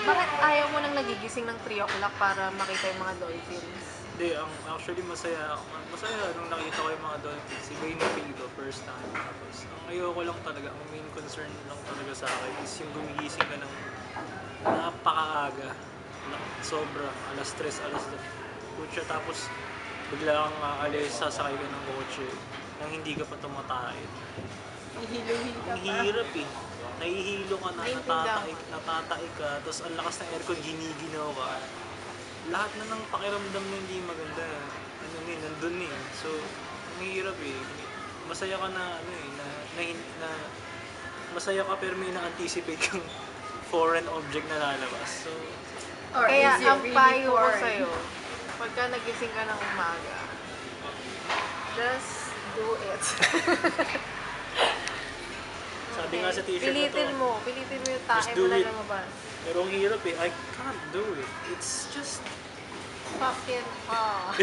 Bakit ayaw mo nang nagigising ng 3 o'clock para makita yung mga dolphins? Hindi, actually masaya nung nakita ko yung mga dolphins. Iba yung na-feel ko first time. Tapos ang ayoko lang talaga, ang main concern lang talaga sa akin is yung gumigising ka ng napakaaga. Sobra, alas 3, alas 2. Kutya, tapos bigla kang aalis, sasakay ka ng kotse nang hindi ka pa tumatahid. Hihilo-hilo ka Ang pa. hirap eh. Nahihilo ka na, Naiintindihan ko. natatae ka, tapos ang lakas ng aircon, giniginaw ka. Lahat na ng pakiramdam na hindi maganda. Ano eh, nandun eh. So, ang hirap eh. Masaya ka na, ano eh, na masaya ka pero may na-anticipate kang foreign object na lalabas. So, Or Kaya is it ang really payo ko foreign? sa'yo, pagka nagising ka ng umaga, just do it. sabi nga sa t-shirt na to, Pilitin mo yung Just tae do mo na it. lumabas. pero ang hirap eh. I can't do it. It's just Fucking hard.